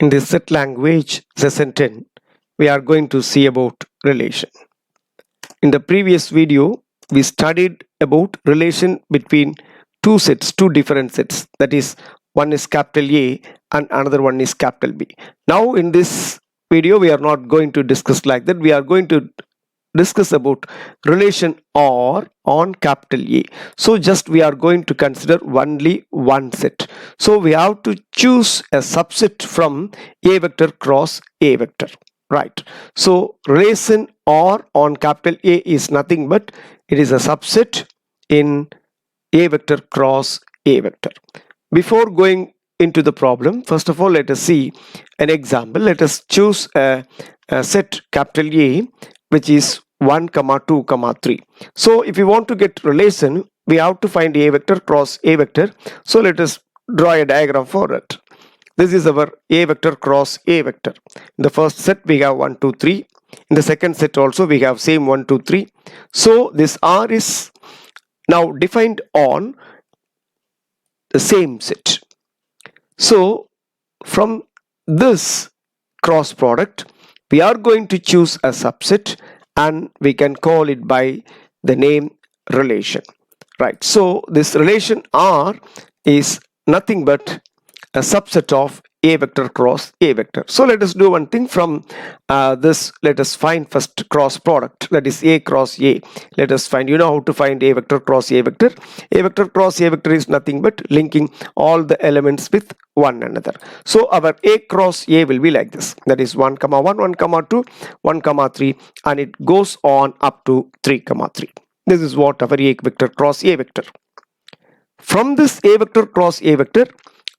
In this set language session 10, we are going to see about relation. In the previous video, we studied about relation between two different sets. That is, one is capital A and another one is capital B. Now in this video, we are not going to discuss like that. We are going to discuss about relation R on capital A. So just we are going to consider only one set. So we have to choose a subset from A vector cross A vector. Right. So relation R on capital A is nothing but it is a subset in A vector cross A vector. Before going into the problem, first of all, let us see an example. Let us choose a set capital A which is 1, 2, 3. So if we want to get relation, we have to find A vector cross A vector. So let us draw a diagram for it. This is our A vector cross A vector. In the first set we have 1, 2, 3. In the second set also we have same 1, 2, 3. So this R is now defined on the same set. So from this cross product we are going to choose a subset and we can call it by the name relation. Right. So this relation R is nothing but a subset of A vector cross A vector. So let us do one thing from this. Let us find first cross product, that is A cross A. Let us find, you know how to find A vector cross A vector. A vector cross A vector is nothing but linking all the elements with one another. So our A cross A will be like this, that is 1, 1, 1, 2, 1, 3, and it goes on up to 3, 3. This is what our A vector cross A vector. From this A vector cross A vector,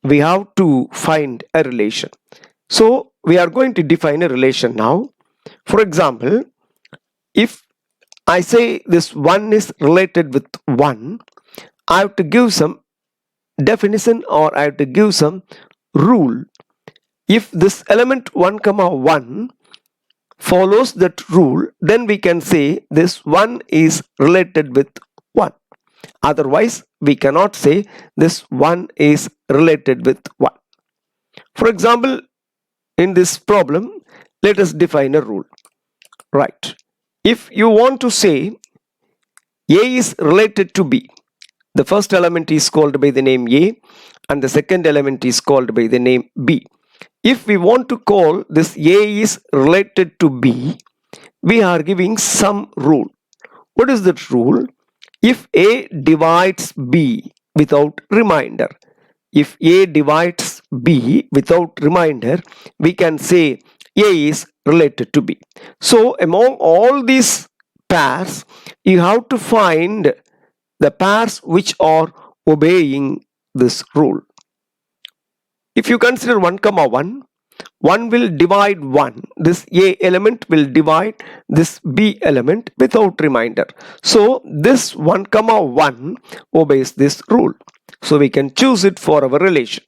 we have to find a relation. So we are going to define a relation now. For example, if I say this 1 is related with 1, I have to give some definition or I have to give some rule. If this element 1, 1 follows that rule, then we can say this 1 is related with 1. Otherwise, we cannot say this 1 is related with 1. For example, in this problem, let us define a rule. Right. If you want to say A is related to B, the first element is called by the name A and the second element is called by the name B. If we want to call this A is related to B, we are giving some rule. What is that rule? If A divides B without remainder, if A divides B without remainder, we can say A is related to B. So among all these pairs, you have to find the pairs which are obeying this rule. If you consider 1, 1, 1 will divide 1. This A element will divide this B element without remainder. So this 1, 1 obeys this rule. So we can choose it for our relation.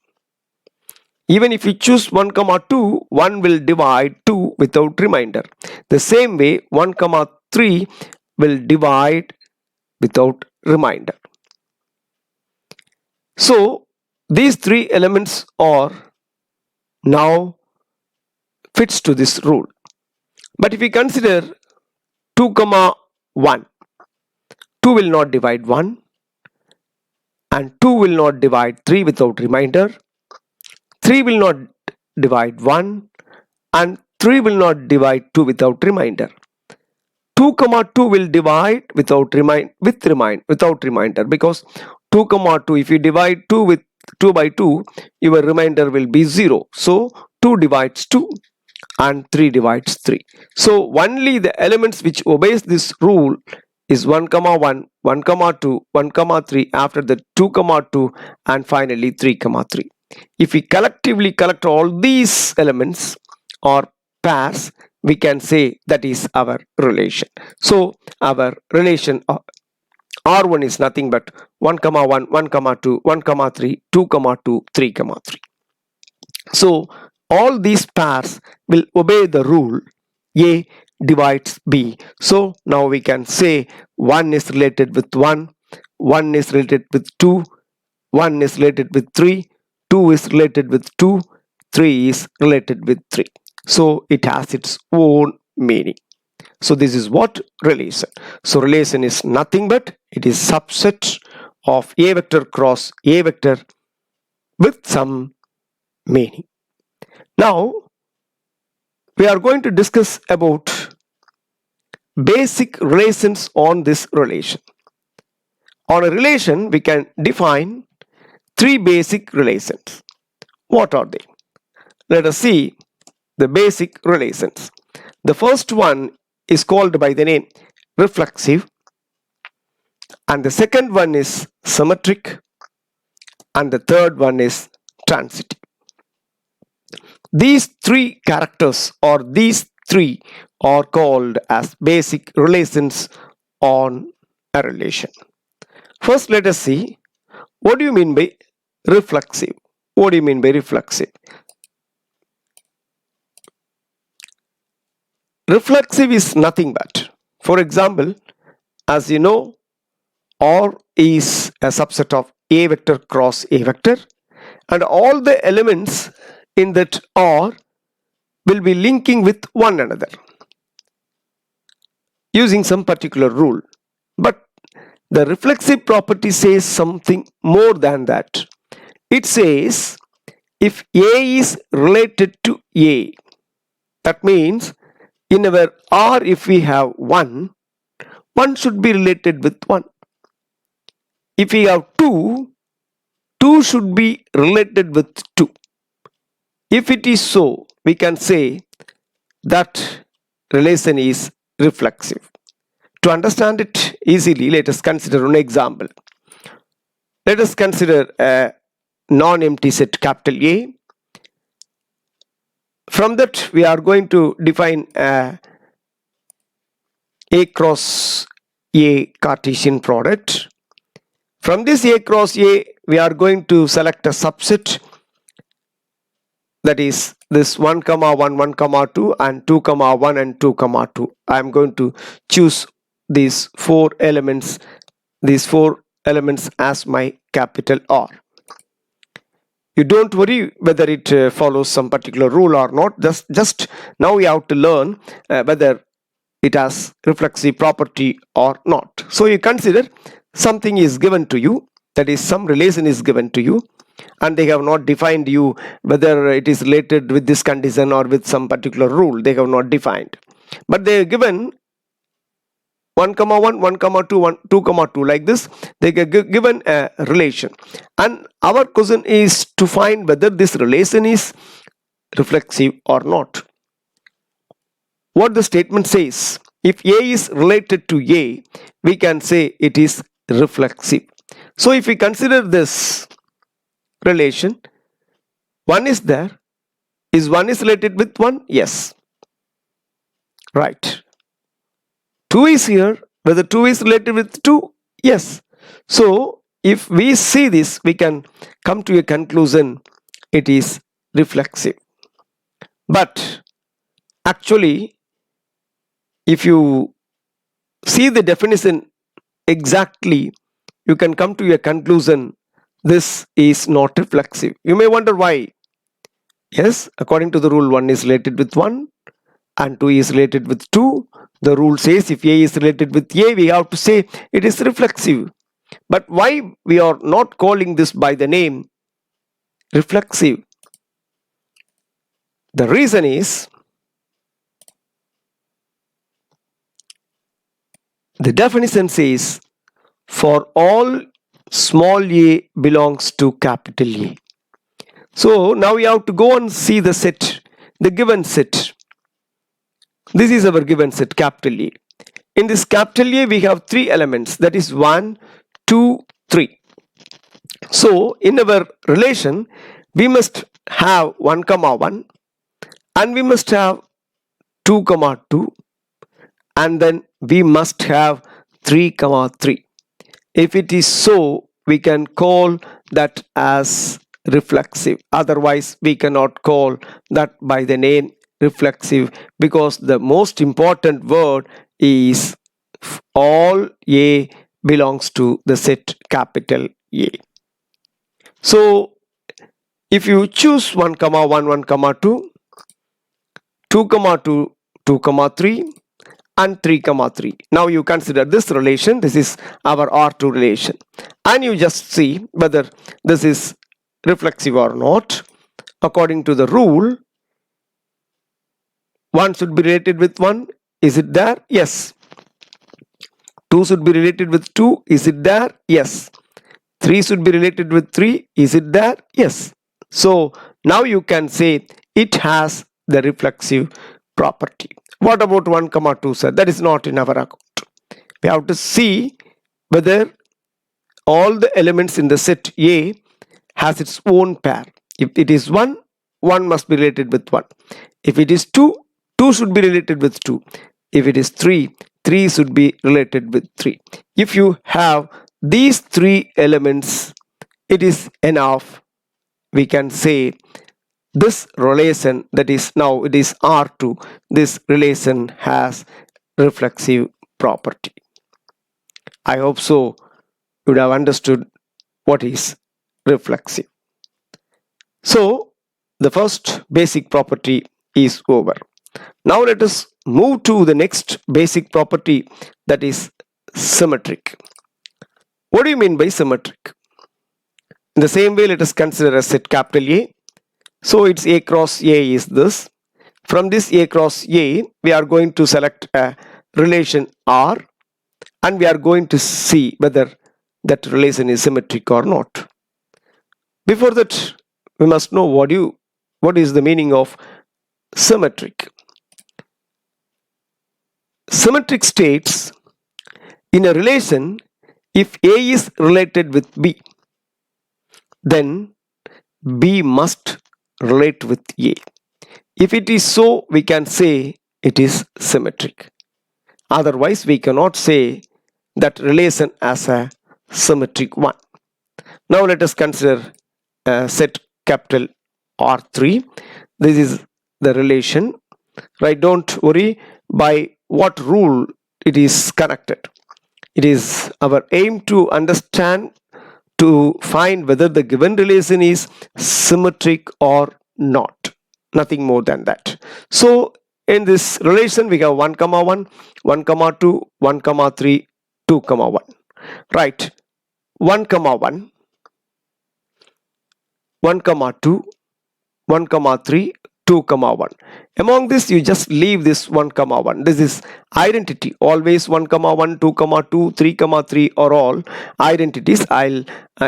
Even if we choose 1, 2, 1 will divide 2 without remainder. The same way 1, 3 will divide without remainder. So these three elements are now fits to this rule. But if we consider 2, 1, 2 will not divide 1 and 2 will not divide 3 without remainder. 3 will not divide 1 and 3 will not divide 2 without remainder. 2, 2 will divide without remainder, because 2, 2, if you divide 2 with 2 by 2, your remainder will be 0. So 2 divides 2 and 3 divides 3. So only the elements which obeys this rule is 1, 1, 1, 2, 1, 3, after the 2, 2 and finally 3, 3. If we collectively collect all these elements or pairs, we can say that is our relation. So our relation R1 is nothing but 1, 1, 1, 2, 1, 3, 2, 2, 3, 3. So all these pairs will obey the rule A divides B. So now we can say 1 is related with 1, 1 is related with 2, 1 is related with 3, 2 is related with 2, 3 is related with 3. So it has its own meaning. So this is what relation. So relation is nothing but it is subset of A vector cross A vector with some meaning. Now we are going to discuss about basic relations on this relation. On a relation we can define 3 basic relations. What are they? Let us see the basic relations. The first one is called by the name reflexive, and the second one is symmetric, and the third one is transitive. These 3 characters or these 3 are called as basic relations on a relation. First, let us see what do you mean by reflexive. What do you mean by reflexive? Reflexive is nothing but, for example, as you know, R is a subset of A vector cross A vector, and all the elements in that R will be linking with one another using some particular rule. But the reflexive property says something more than that. It says if A is related to A, that means in our R if we have 1, 1 should be related with 1. If we have 2, 2 should be related with 2. If it is so, we can say that relation is reflexive. To understand it easily, let us consider an example. Let us consider a non-empty set capital A. From that we are going to define A cross A Cartesian product. From this A cross A we are going to select a subset, that is this 1 comma 1 1 comma 2 and 2 comma 1 and 2 comma 2. I am going to choose these 4 elements as my capital R. You don't worry whether it follows some particular rule or not. Just now we have to learn whether it has reflexive property or not. So you consider something is given to you, that is some relation is given to you, and they have not defined you whether it is related with this condition or with some particular rule. They have not defined, but they have given 1 comma 1 1 comma 2 1 2 comma 2, like this they get given a relation, and our question is to find whether this relation is reflexive or not. What the statement says, if A is related to A, we can say it is reflexive. So if we consider this relation, 1 is there. Is 1 is related with 1? Yes. Right. 2 is here. Whether 2 is related with 2? Yes. So if we see this, we can come to a conclusion it is reflexive. But actually, if you see the definition exactly, you can come to a conclusion this is not reflexive. You may wonder why. Yes, according to the rule, 1 is related with 1 and 2 is related with 2. The rule says if A is related with A, we have to say it is reflexive. But why we are not calling this by the name reflexive? The reason is the definition says for all small a belongs to capital A. So now we have to go and see the set, the given set. This is our given set, capital A. In this capital A we have 3 elements, that is 1, 2, 3. So in our relation we must have 1 comma 1 and we must have 2 comma 2 and then we must have 3 comma 3. If it is so, we can call that as reflexive. Otherwise we cannot call that by the name reflexive, because the most important word is all A belongs to the set capital A. So If you choose 1 comma 1 1 comma 2, 2 comma 2 2 comma 3 and 3 comma 3, now you consider this relation. This is our R2 relation, and you just see whether this is reflexive or not. According to the rule, 1 should be related with 1. Is it there? Yes. 2 should be related with 2. Is it there? Yes. 3 should be related with 3. Is it there? Yes. So now you can say it has the reflexive property. What about 1 comma 2, sir? That is not in our account. We have to see whether all the elements in the set A has its own pair. If it is 1, 1 must be related with 1. If it is 2, 2 should be related with 2. If it is 3, 3 should be related with 3. If you have these 3 elements, it is enough. We can say this relation, that is now it is R2, this relation has reflexive property. I hope so you would have understood what is reflexive. So the first basic property is over. Now let us move to the next basic property, that is symmetric. What do you mean by symmetric? In the same way, let us consider a set capital A. So its A cross A is this. From this A cross A, we are going to select a relation R, and we are going to see whether that relation is symmetric or not. Before that, we must know what is the meaning of symmetric. Symmetric states in a relation, if A is related with B, then B must relate with A. If it is so, we can say it is symmetric. Otherwise, we cannot say that relation as a symmetric one. Now let us consider a set capital R3. This is the relation, right? Don't worry by what rule it is connected. It is our aim to understand, to find whether the given relation is symmetric or not. Nothing more than that. So in this relation, we have 1 comma 1, 1 comma 2, 1 comma 3, 2 comma 1. Right. 1 comma 1, 1 comma 2, 1 comma 3, 2 comma 1. Among this, you just leave this 1 comma 1. This is identity. Always 1 comma 1, 2 comma 2, 3 comma 3 are all identities. I'll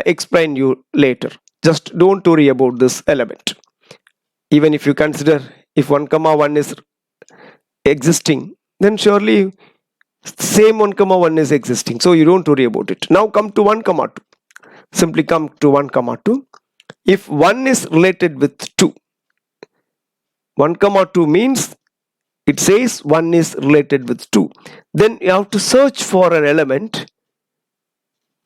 explain you later. Just don't worry about this element. Even if you consider if 1 comma 1 is existing, then surely same 1 comma 1 is existing. So you don't worry about it. Now come to 1 comma 2. Simply come to 1 comma 2. If 1 is related with 2, 1 comma 2 means it says 1 is related with 2. Then you have to search for an element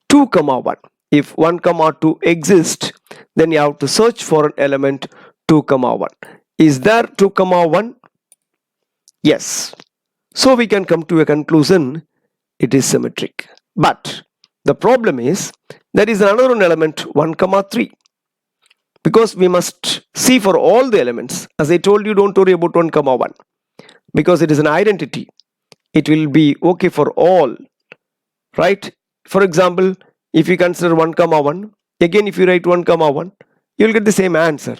2 comma 1. If 1 comma 2 exists, then you have to search for an element 2 comma 1. Is there 2 comma 1? Yes. So we can come to a conclusion, it is symmetric. But the problem is there is another element 1 comma 3. Because we must see for all the elements. As I told you, don't worry about 1 comma 1. Because it is an identity. It will be okay for all. Right? For example, if you consider 1 comma 1, again if you write 1 comma 1, you will get the same answer.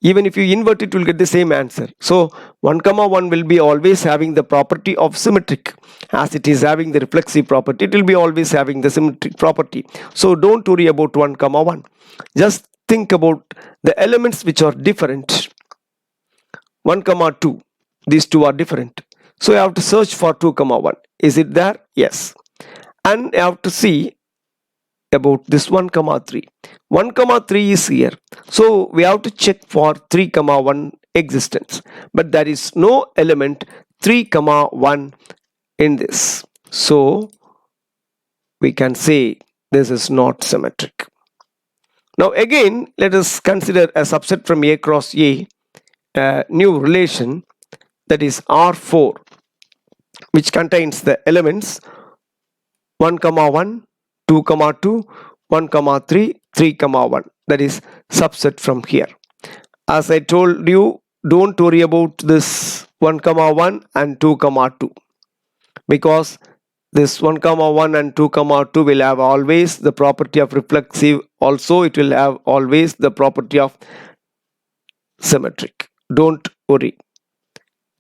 Even if you invert it, you will get the same answer. So 1 comma 1 will be always having the property of symmetric. As it is having the reflexive property, it will be always having the symmetric property. So don't worry about 1 comma 1. Just think about the elements which are different. 1 comma 2, these two are different. So you have to search for 2 comma 1. Is it there? Yes. And you have to see about this 1 comma 3. 1 comma 3 is here. So we have to check for 3 comma 1 existence. But there is no element 3 comma 1 in this. So we can say this is not symmetric. Now again, let us consider a subset from A cross A, a new relation, that is R4, which contains the elements 1 comma 1, 2 comma 2, 1 comma 3, 3 comma 1. that is subset from here. As I told you, don't worry about this 1 comma 1 and 2 comma 2, because this 1 comma 1 and 2 comma 2 will have always the property of reflexive. Also it will have always the property of symmetric. Don't worry,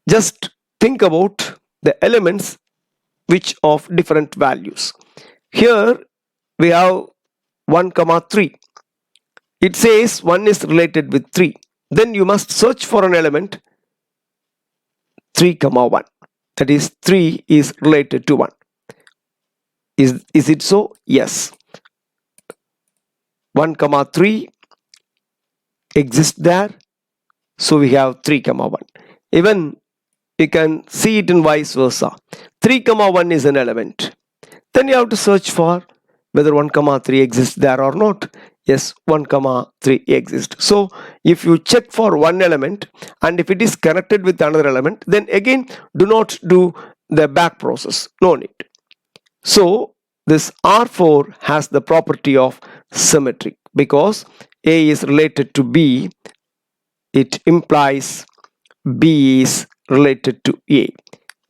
just think about the elements which of different values. Here we have 1 comma 3. It says 1 is related with 3. Then you must search for an element 3 comma 1, that is 3 is related to 1. Is it so? Yes. 1 comma 3 exists there, so we have 3 comma 1. Even you can see it in vice versa. 3 comma 1 is an element. Then you have to search for whether 1 comma 3 exists there or not. Yes, 1 comma 3 exists. So if you check for one element and if it is connected with another element, then again do not do the back process. No need. So this R4 has the property of symmetric, because A is related to B, it implies B is related to A.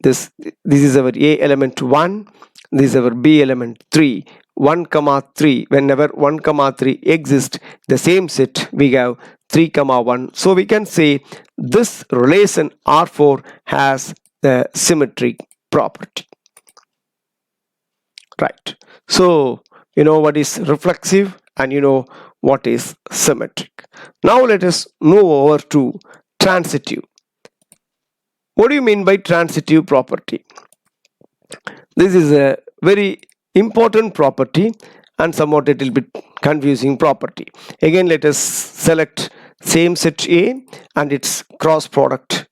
This is our A element 1, this is our B element 3. 1 comma 3, whenever 1 comma 3 exists, the same set we have 3 comma 1. So we can say this relation R4 has the symmetric property. Right. So you know what is reflexive and you know what is symmetric. Now let us move over to transitive. What do you mean by transitive property? This is a very important property and somewhat a little bit confusing property. Again, let us select same set A and its cross product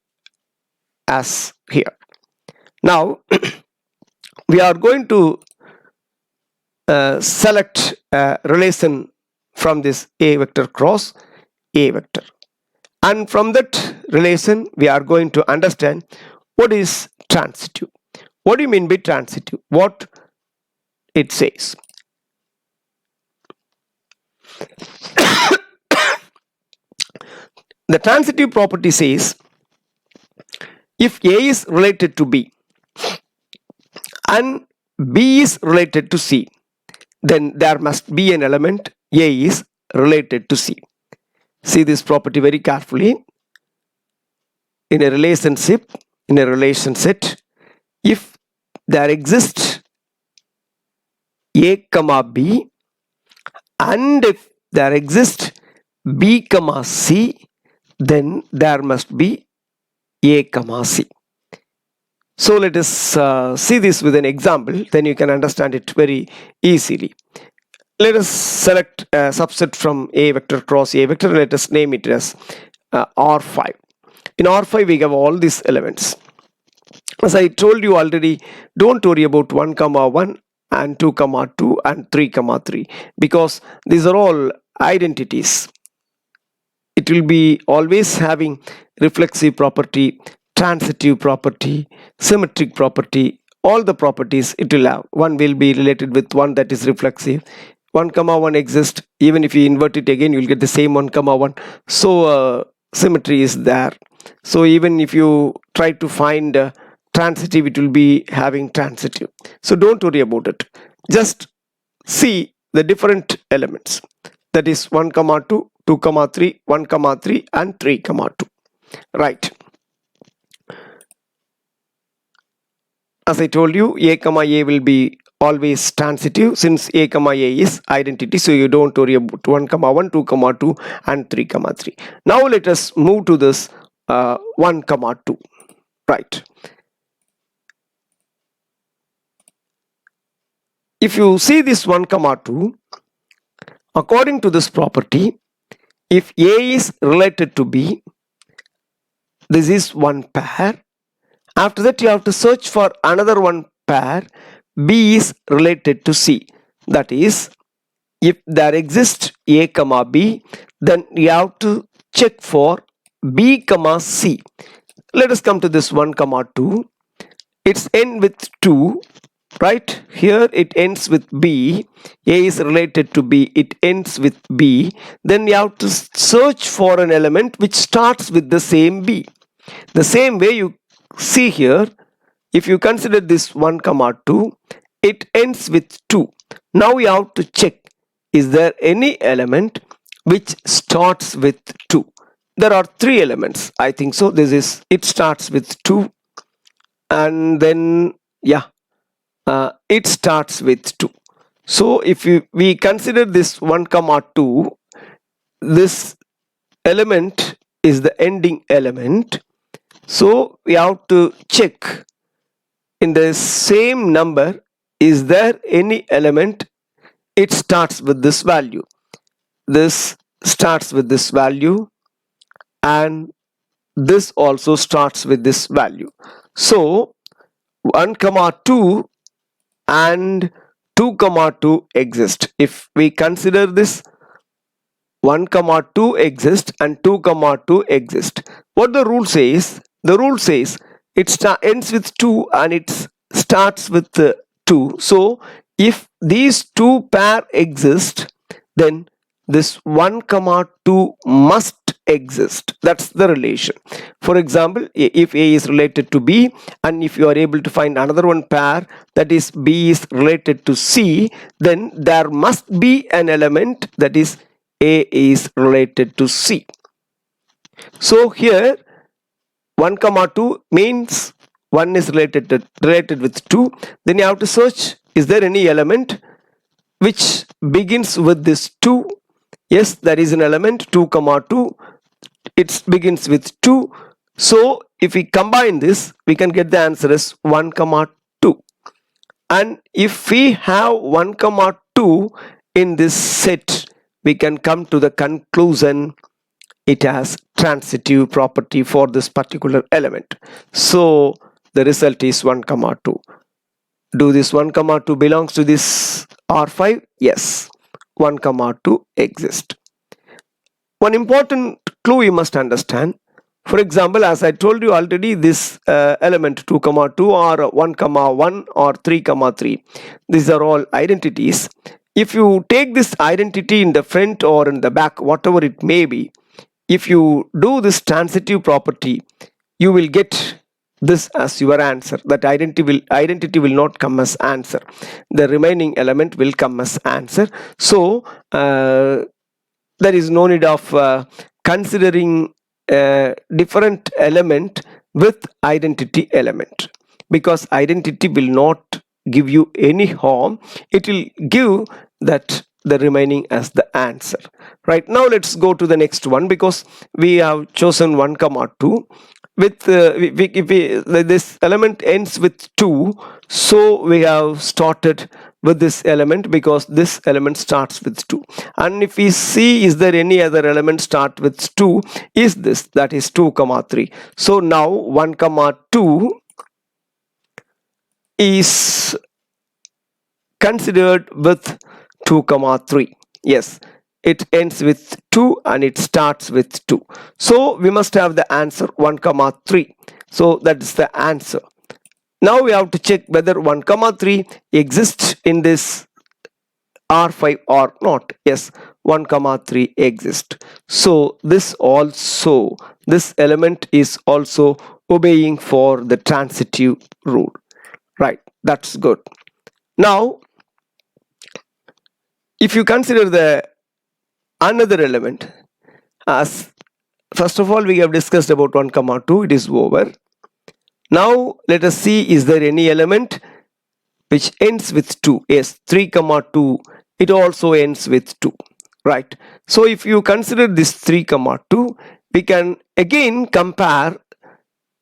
as here. Now we are going to select a relation from this A vector cross A vector, and from that relation we are going to understand what is transitive. What do you mean by transitive? What it says. The transitive property says if A is related to B and B is related to C, then there must be an element A is related to C. See this property very carefully. In a relationship, in a relation set, if there exists A comma B and if there exists B comma C, then there must be A comma C. So let us see this with an example, then you can understand it very easily. Let us select a subset from A vector cross A vector. Let us name it as R5. In R5 we have all these elements. As I told you already, don't worry about 1 comma 1 and 2 comma 2 and 3 comma 3, because these are all identities. It will be always having reflexive property, transitive property, symmetric property, all the properties it will have. One will be related with one that is reflexive. 1 comma 1 exists, even if you invert it again you will get the same 1 comma 1. So symmetry is there. So even if you try to find transitive, it will be having transitive. So don't worry about it. Just see the different elements. That is 1 comma 2, 2 comma 3, 1 comma 3 and 3 comma 2. Right. As I told you, A comma A will be always transitive since A comma A is identity. So you don't worry about 1 comma 1, 2 comma 2 and 3 comma 3. Now let us move to this 1 comma 2. Right. If you see this 1 comma 2, according to this property, if A is related to B, this is one pair. After that you have to search for another one pair. B is related to C. That is, if there exists A comma B, then you have to check for B comma C. Let us come to this 1 comma 2. Its end with 2. right? Here it ends with B. A is related to B, it ends with B. Then we have to search for an element which starts with the same B. The same way you see here, if you consider this 1 comma 2, it ends with 2. Now we have to check, is there any element which starts with 2? There are 3 elements, I think so. This is, it starts with 2, and then it starts with 2. So if we consider this 1 comma 2, this element is the ending element. So we have to check in the same number, is there any element it starts with this value. This starts with this value, and this also starts with this value. So 1 comma 2 and 2 comma 2 exist. If we consider this, 1 comma 2 exists and 2 comma 2 exist. What the rule says? The rule says it ends with 2 and it starts with 2. So if these two pair exist, then this 1 comma 2 must exist. That's the relation. For example, if A is related to B, and if you are able to find another one pair, that is B is related to C, then there must be an element that is A is related to C. So here 1 comma 2 means 1 is related with 2. Then you have to search, is there any element which begins with this 2? Yes, there is an element 2 comma 2. It begins with 2. So if we combine this, we can get the answer as 1 comma 2. And if we have 1 comma 2 in this set, we can come to the conclusion it has transitive property for this particular element. So the result is 1 comma 2. Do this 1 comma 2 belongs to this R5? Yes, 1 comma 2 exists. One important clue you must understand. For example, as I told you already, this element 2 comma 2 or 1 comma 1 or 3 comma 3, these are all identities. If you take this identity in the front or in the back, whatever it may be, if you do this transitive property, you will get this as your answer. That identity will not come as answer. The remaining element will come as answer. So there is no need of considering a different element with identity element, because identity will not give you any harm. It will give that the remaining as the answer. Right, now let's go to the next one, because we have chosen 1 comma 2 with this element ends with 2, so we have started with this element because this element starts with 2. And if we see, is there any other element start with 2, is this, that is 2 comma 3. So now 1 comma 2 is considered with 2 comma 3. Yes, it ends with 2 and it starts with 2. So we must have the answer 1 comma 3. So that is the answer. Now we have to check whether 1 comma 3 exists in this R5 or not. Yes, 1 comma 3 exists. So this element is also obeying for the transitive rule. Right, that's good. Now if you consider the another element, as first of all we have discussed about 1 comma 2, it is over. Now let us see, is there any element which ends with 2? Yes, 3 comma 2, it also ends with 2. Right, so if you consider this 3 comma 2, we can again compare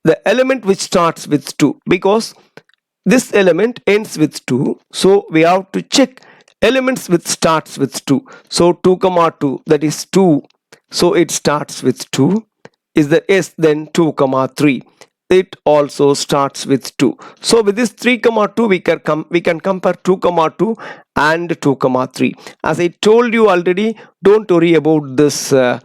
the element which starts with 2, because this element ends with 2. So we have to check elements which starts with 2. So 2 comma 2, that is 2, so it starts with 2. Is that yes, then 2 comma 3, it also starts with 2. So with this 3 comma 2 we can compare 2 comma 2 and 2 comma 3. As I told you already, don't worry about this 2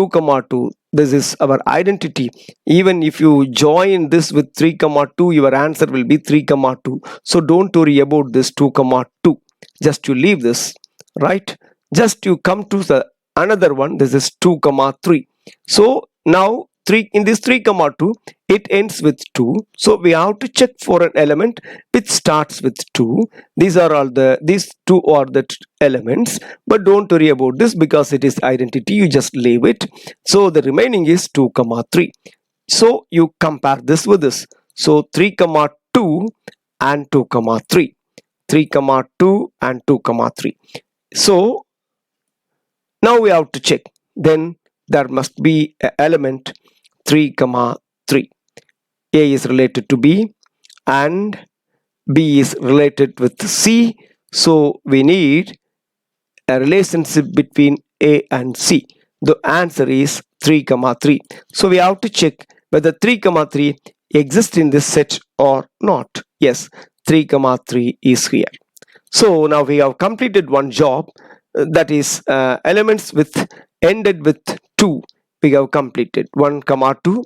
comma 2. This is our identity. Even if you join this with 3 comma 2, your answer will be 3 comma 2. So don't worry about this 2 comma 2. Just you leave this, right? Just you come to the another one. This is 2 comma 3. So now 3 in this 3 comma 2, it ends with 2. So we have to check for an element which starts with 2. These two are the elements, but don't worry about this because it is identity. You just leave it. So the remaining is 2 comma 3. So you compare this with this. So 3 comma 2 and 2 comma 3. 3 comma 2 and 2 comma 3. So now we have to check. Then there must be an element 3 comma 3. A is related to B and B is related with C. So we need a relationship between A and C. The answer is 3 comma 3. So we have to check whether 3 comma 3 exists in this set or not. Yes, 3 comma 3 is here. So now we have completed one job, that is elements with ended with 2. We have completed 1 comma 2.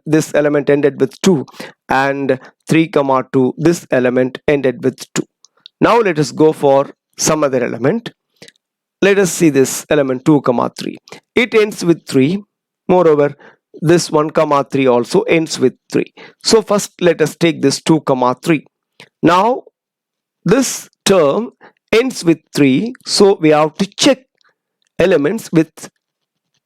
This element ended with 2, and 3 comma 2. This element ended with 2. Now let us go for some other element. Let us see this element 2 comma 3. It ends with 3. Moreover, this 1 comma 3 also ends with 3. So first let us take this 2 comma 3. Now this term ends with 3, so we have to check elements with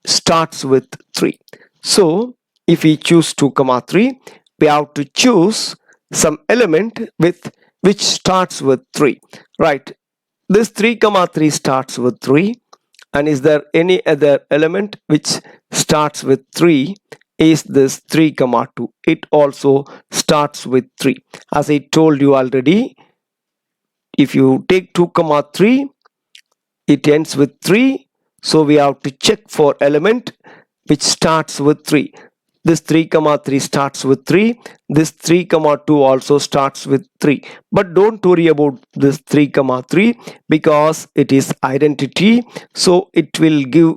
starts with 3. So if we choose 2 comma 3, we have to choose some element with which starts with 3, right? This 3 comma 3 starts with 3, and is there any other element which starts with 3? Is this 3 comma 2. It also starts with 3. As I told you already, if you take 2 comma 3, it ends with 3. So we have to check for element which starts with 3. This 3 comma 3 starts with 3. This 3 comma 2 also starts with 3. But don't worry about this 3 comma 3 because it is identity. So it will give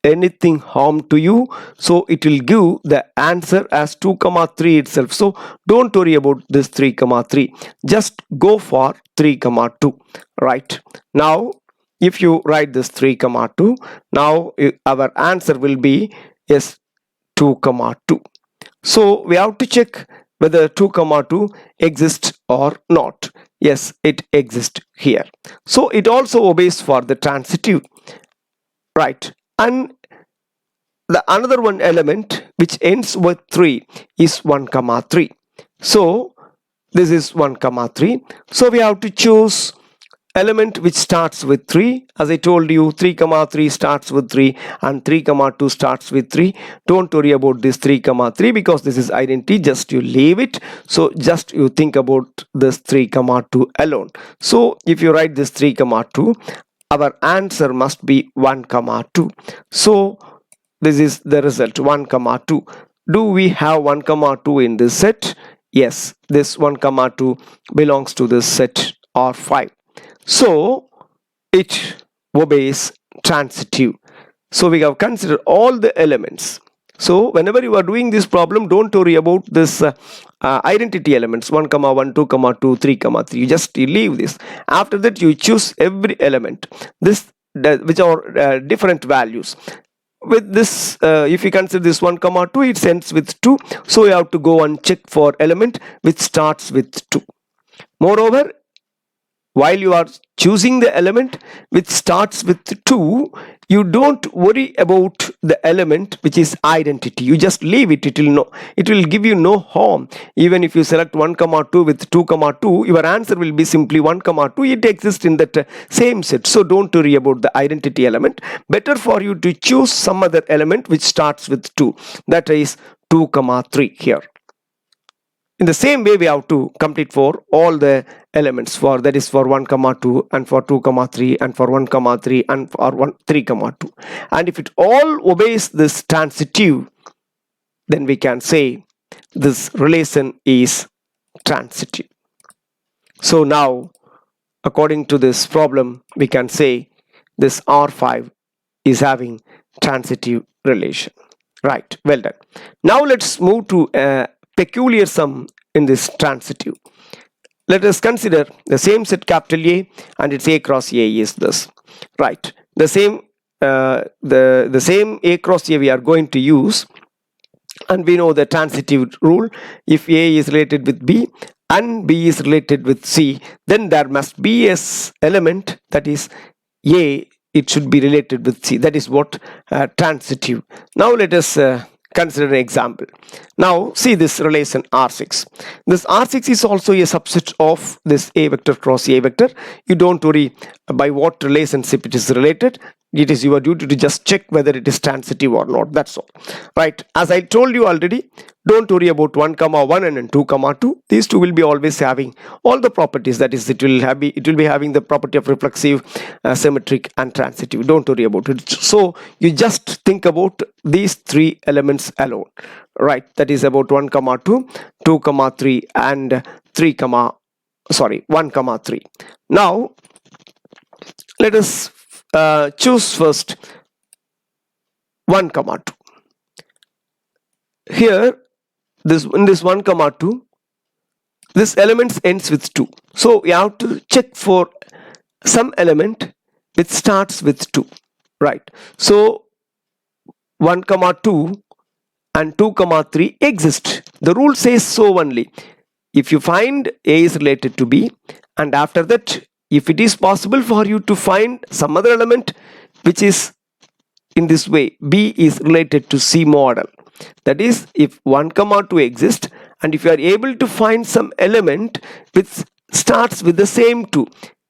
anything harm to you, so it will give the answer as 2 comma 3 itself. So don't worry about this 3 comma 3. Just go for 3 comma 2, right? Now if you write this 3 comma 2, now our answer will be yes, 2 comma 2. So we have to check whether 2 comma 2 exists or not. Yes, it exists here. So it also obeys for the transitive, right? And the another one element which ends with 3 is 1 comma 3. So this is 1 comma 3. So we have to choose element which starts with 3. As I told you, 3 comma 3 starts with 3 and 3 comma 2 starts with 3. Don't worry about this 3 comma 3 because this is identity. Just you leave it. So just you think about this 3 comma 2 alone. So if you write this 3 comma 2, our answer must be 1 comma 2. So this is the result, 1 comma 2. Do we have 1 comma 2 in this set? Yes, this 1 comma 2 belongs to this set R5. So it obeys transitive. So we have considered all the elements. So whenever you are doing this problem, don't worry about this identity elements 1 comma 1, 2 comma 2, 3 comma 3. You leave this. After that you choose every element which are different values. With this, if you consider this 1 comma 2, it ends with 2. So you have to go and check for element which starts with 2. Moreover, while you are choosing the element which starts with 2, you don't worry about the element which is identity. You just leave it. It will give you no harm. Even if you select 1 comma 2 with 2 comma 2, your answer will be simply 1 comma 2. It exists in that same set. So don't worry about the identity element. Better for you to choose some other element which starts with 2. That is 2 comma 3 here. In the same way, we have to complete for all the elements, for that is for 1 comma 2 and for 2 comma 3 and for 1 comma 3 and for 3 comma 2. And if it all obeys this transitive, then we can say this relation is transitive. So now, according to this problem, we can say this R5 is having transitive relation. Right, well done. Now let's move to a peculiar sum in this transitive. Let us consider the same set capital A and its A cross A is this. Right, the same A cross A we are going to use, and we know the transitive rule. If A is related with B and B is related with C, then there must be a element that is A, it should be related with C. That is what transitive. Now let us consider an example. Now see this relation R6. This R6 is also a subset of this A vector cross A vector. You don't worry by what relationship it is related. It is your duty to just check whether it is transitive or not. That's all. Right. As I told you already, don't worry about 1, 1 and 2, 2. These two will be always having all the properties. That is, it will be having the property of reflexive, symmetric, and transitive. Don't worry about it. So you just think about these three elements alone. Right. That is about 1, 2, 2, 3, and 1, 3. Now let us choose first 1, 2. Here, in this 1, 2, this element ends with 2. So we have to check for some element which starts with 2. Right. So 1, 2 and 2, 3 exist. The rule says so only. If you find A is related to B, and after that, if it is possible for you to find some other element which is in this way, B is related to C model. That is, if 1, 2 exists, and if you are able to find some element which starts with the same 2,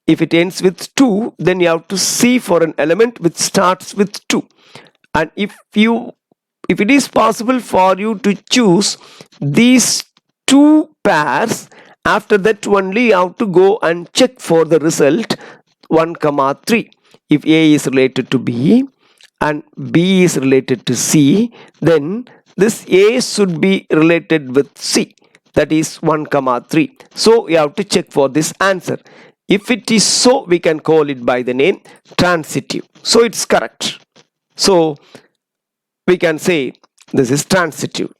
if it ends with 2, then you have to see for an element which starts with 2. And if it is possible for you to choose these two pairs, after that only you have to go and check for the result 1, 3. If A is related to B and B is related to C, then this A should be related with C. That is 1, 3. So you have to check for this answer. If it is so, we can call it by the name transitive. So it's correct. So we can say this is transitive.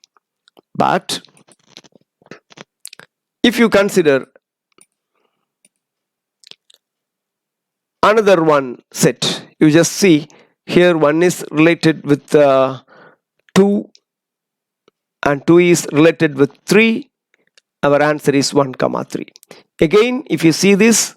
But if you consider another one set, you just see here 1 is related with 2 and 2 is related with 3. Our answer is 1, 3. Again, if you see this,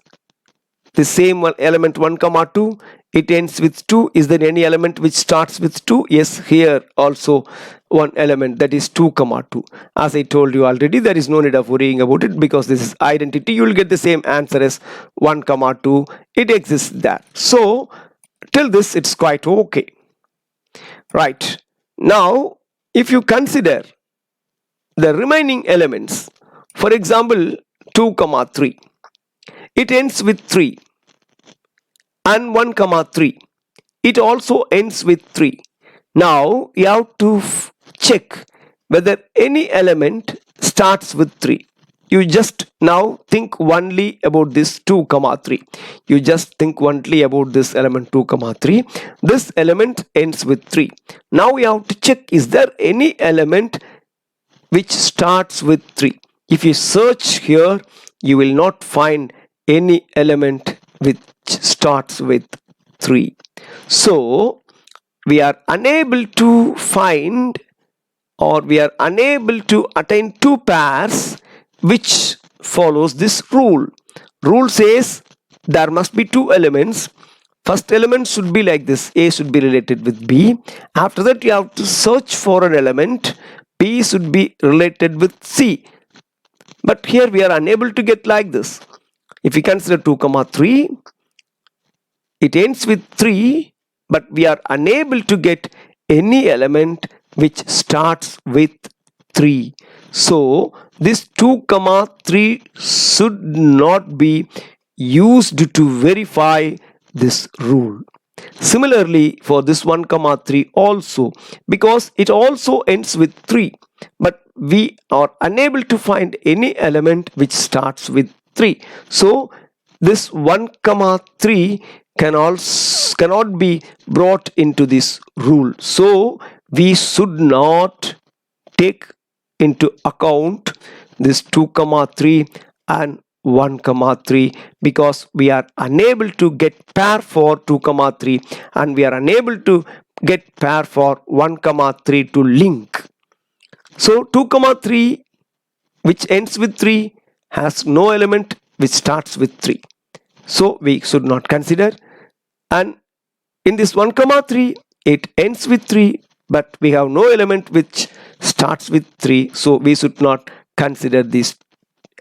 the same element 1, 2, it ends with 2. Is there any element which starts with 2? Yes, here also one element, that is 2, 2. As I told you already, there is no need of worrying about it because this is identity. You will get the same answer as 1, 2. It exists there. So till this, it's quite okay. Right. Now, if you consider the remaining elements, for example, 2, 3, it ends with 3, and 1, 3, it also ends with 3. Now you have to check whether any element starts with 3. You just now think only about this 2, 3. You just think only about this element 2, 3. This element ends with 3. Now we have to check, is there any element which starts with 3? If you search here, you will not find any element which starts with 3. So we are unable to find, or we are unable to attain two pairs which follows this rule. Rule says there must be two elements. First element should be like this, A should be related with B. After that you have to search for an element, B should be related with C. But here we are unable to get like this. If we consider 2, 3, it ends with 3, but we are unable to get any element which starts with 3. So this 2, 3 should not be used to verify this rule. Similarly, for this 1, 3 also, because it also ends with 3, but we are unable to find any element which starts with 3. So this 1 comma 3 cannot be brought into this rule. So we should not take into account this 2 comma 3 and 1 comma 3 because we are unable to get pair for 2 comma 3 and we are unable to get pair for 1 comma 3 to link. So 2 comma 3 which ends with 3 has no element which starts with 3. So we should not consider. And in this 1 comma 3 it ends with 3 but we have no element which starts with 3, so we should not consider this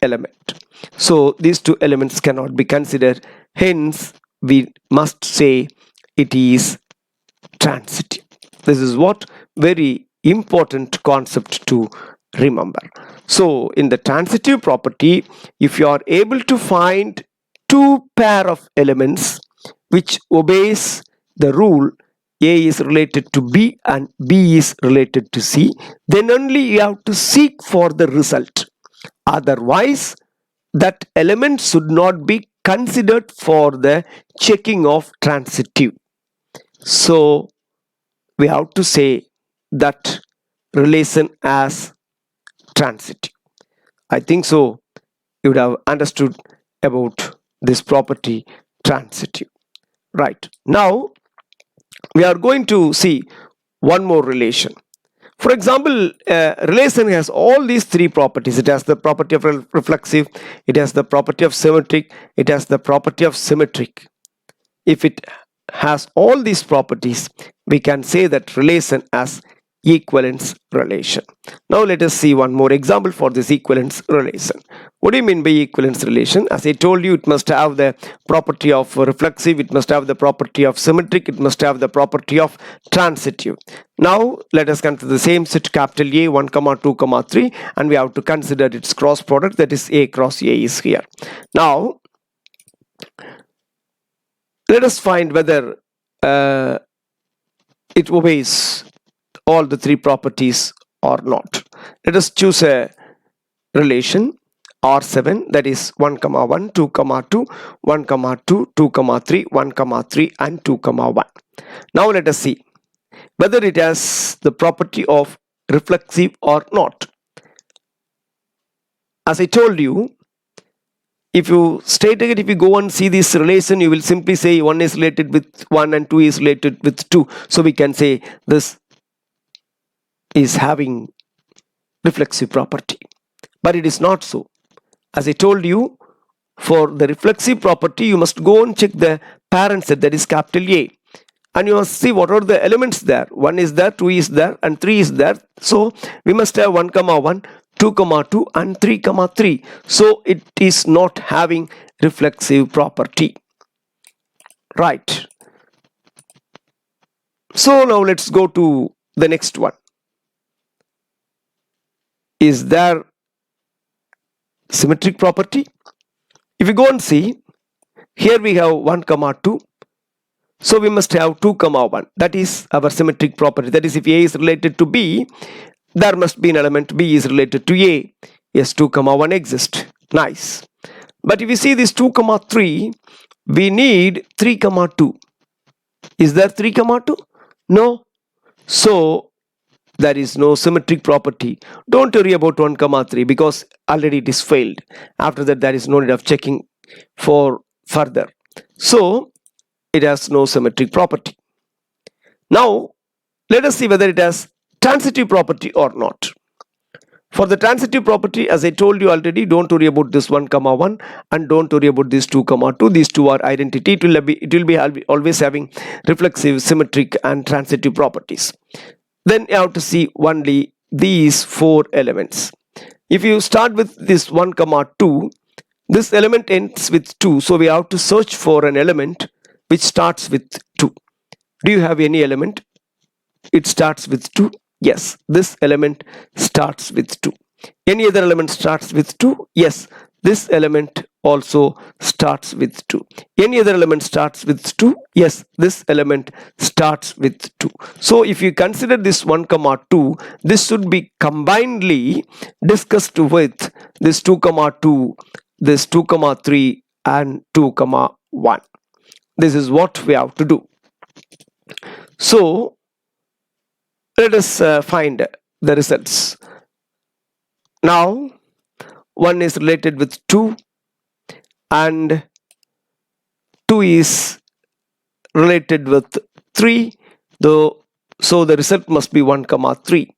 element. So these two elements cannot be considered, hence we must say it is transitive. This is what very important concept to remember. So in the transitive property, if you are able to find two pair of elements which obeys the rule A is related to B and B is related to C, then only you have to seek for the result. Otherwise, that element should not be considered for the checking of transitive. So we have to say that relation as transitive. I think so you would have understood about this property transitive. Right. Now we are going to see one more relation. For example, relation has all these three properties. It has the property of reflexive, it has the property of symmetric, it has the property of symmetric. If it has all these properties, we can say that relation as equivalence relation. Now let us see one more example for this equivalence relation. What do you mean by equivalence relation? As I told you, it must have the property of reflexive, it must have the property of symmetric, it must have the property of transitive. Now let us consider the same set capital A 1 comma 2 comma 3 and we have to consider its cross product, that is A cross A is here. Now let us find whether it obeys all the three properties or not. Let us choose a relation R7, that is 1 comma 1 2 comma 2 1 comma 2 2 comma 3 1 comma 3 and 2 comma 1. Now let us see whether it has the property of reflexive or not. As I told you, if you if you go and see this relation, you will simply say 1 is related with 1 and 2 is related with 2. So we can say this is having reflexive property. But it is not so. As I told you, for the reflexive property, you must go and check the parent set, that is capital A. And you must see what are the elements there. 1 is there, 2 is there, and 3 is there. So we must have 1 comma 1, 2 comma 2, and 3 comma 3. So it is not having reflexive property. Right. So now let's go to the next one. Is there symmetric property? If you go and see, here we have 1 comma 2. So we must have 2 comma 1. That is our symmetric property. That is, if A is related to B, there must be an element B is related to A. Yes, 2 comma 1 exists. Nice. But if you see this 2 comma 3, we need 3 comma 2. Is there 3 comma 2? No. So there is no symmetric property. Don't worry about 1 comma 3 because already it is failed. After that, there is no need of checking for further. So it has no symmetric property. Now let us see whether it has transitive property or not. For the transitive property, as I told you already, don't worry about this 1 comma 1 and don't worry about this 2 comma 2. These two are identity. It will be always having reflexive, symmetric and transitive properties. Then you have to see only these 4 elements. If you start with this 1 comma 2, this element ends with 2. So we have to search for an element which starts with 2. Do you have any element? It starts with 2. Yes, this element starts with 2. Any other element starts with 2? Yes, this element also starts with 2. Any other element starts with 2? Yes, this element starts with 2. So if you consider this 1 comma 2, this should be combinedly discussed with this 2 comma 2, this 2 comma 3 and 2 comma 1. This is what we have to do. So let us find the results. Now 1 is related with 2 and 2 is related with 3, though, so the result must be 1 comma 3.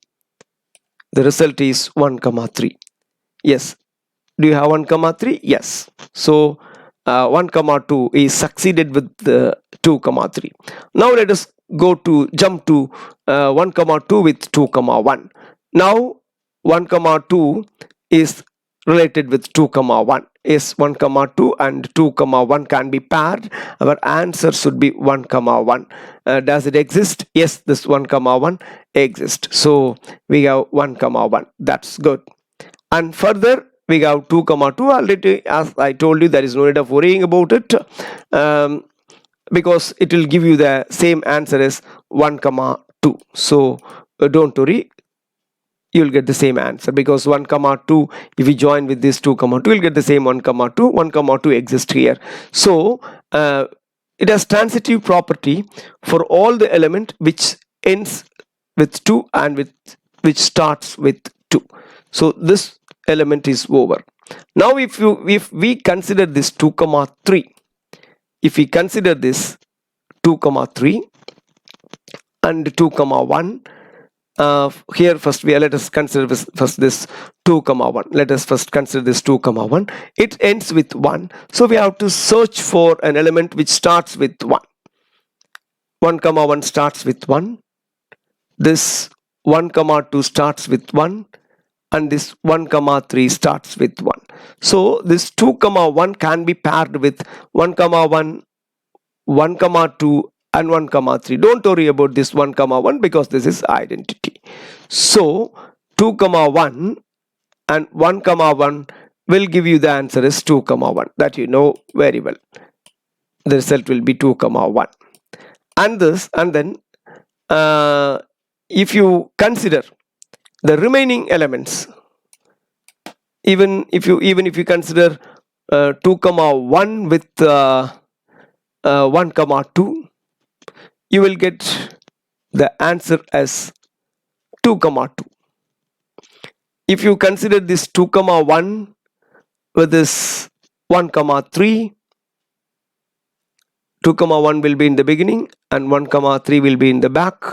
The result is 1 comma 3. Yes, do you have 1 comma 3? Yes. So 1 comma 2 is succeeded with 2 comma 3. Now let us jump to 1 comma 2 with 2 comma 1. Now 1 comma 2 is related with 2 comma 1. Is 1 comma 2 and 2 comma 1 can be paired. Our answer should be 1 comma 1. Does it exist? Yes, this 1 comma 1 exists. So we have 1 comma 1. That's good. And further we have 2 comma 2. Already, as I told you, there is no need of worrying about it, because it will give you the same answer as 1 comma 2. So don't worry, you will get the same answer, because 1 comma 2, if you join with this 2 comma 2, you will get the same 1 comma 2. 1 comma 2 exists here. So it has transitive property for all the element which ends with 2 and which starts with 2. So this element is over. Now if we consider this 2 comma 3, if we consider this 2 comma 3 and 2 comma 1, here first let us consider first this 2 comma 1. Let us first consider this 2 comma 1. It ends with 1. So we have to search for an element which starts with 1. 1 comma 1 starts with 1. This 1 comma 2 starts with 1. And this 1 comma 3 starts with 1. So this 2 comma 1 can be paired with 1 comma 1, 1 comma 2 and 1 comma 3. Don't worry about this 1 comma 1 because this is identity. So 2 comma 1 and 1 comma 1 will give you the answer as 2 comma 1. That you know very well. The result will be 2 comma 1. And then if you consider the remaining elements, even if you consider 2 comma 1 with 1 comma 2, you will get the answer as 2 comma 2. If you consider this 2 comma 1 with this 1 comma 3, 2 comma 1 will be in the beginning and 1 comma 3 will be in the back.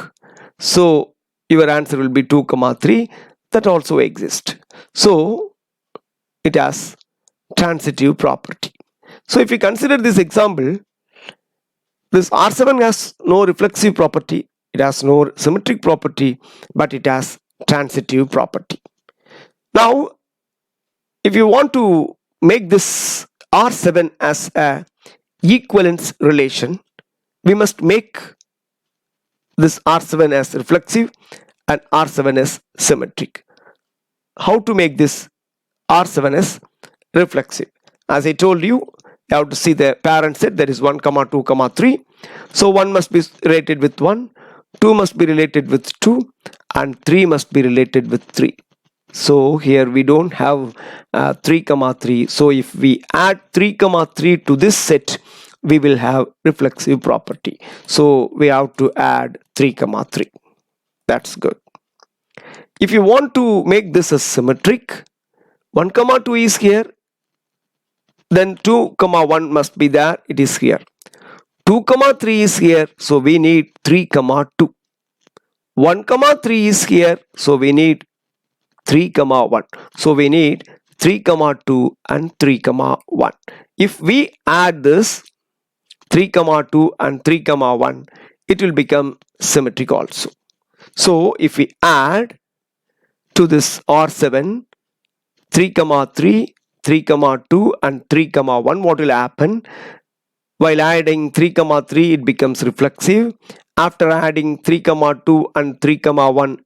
So your answer will be 2 comma 3. That also exists. So it has transitive property. So if you consider this example, this R7 has no reflexive property, it has no symmetric property, but it has transitive property. Now if you want to make this R7 as a equivalence relation, we must make this R7 as reflexive and R7 as symmetric. How to make this R7 as reflexive? As I told you, you have to see the parent set, that is 1 comma 2 comma 3. So 1 must be related with 1, 2 must be related with 2 and 3 must be related with 3. So here we don't have 3 comma 3. So if we add 3 comma 3 to this set, we will have reflexive property. So we have to add 3 comma 3. That's good. If you want to make this a symmetric, 1 comma 2 is here, then 2 comma 1 must be there, it is here. 2 comma 3 is here, so we need 3 comma 2. 1 comma 3 is here, so we need 3 comma 1. So we need 3 comma 2 and 3 comma 1. If we add this 3 comma 2 and 3 comma 1, it will become symmetric also. So if we add to this R7 3 comma 3, 3 comma 2 and 3 comma 1, what will happen? While adding 3 comma 3, it becomes reflexive. After adding 3 comma 2 and 3 comma 1,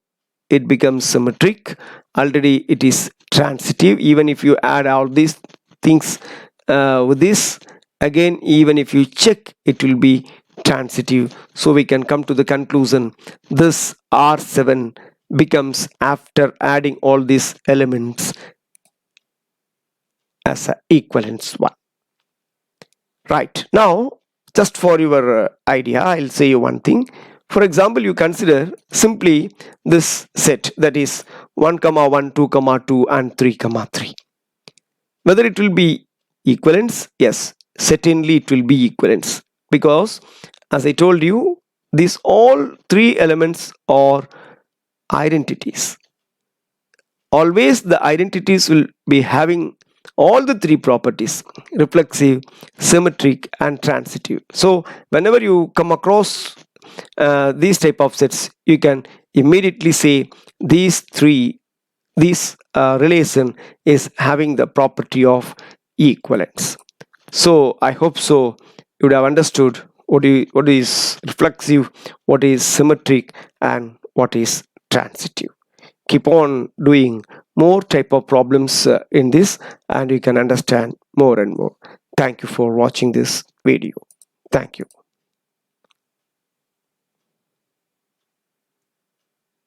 it becomes symmetric. Already it is transitive. Even if you add all these things with this, again, even if you check, it will be transitive. So we can come to the conclusion, this R7 becomes, after adding all these elements, as a equivalence one. Right, now just for your idea, I'll say you one thing. For example, you consider simply this set, that is 1 comma 1, 2 comma 2 and 3 comma 3. Whether it will be equivalence? Yes, certainly it will be equivalence, because as I told you, these all three elements are identities. Always the identities will be having all the three properties: reflexive, symmetric and transitive. So whenever you come across these type of sets, you can immediately say these relation is having the property of equivalence. So I hope so you would have understood what is reflexive, what is symmetric and what is transitive. Keep on doing more type of problems in this, and you can understand more and more. Thank you for watching this video. Thank you.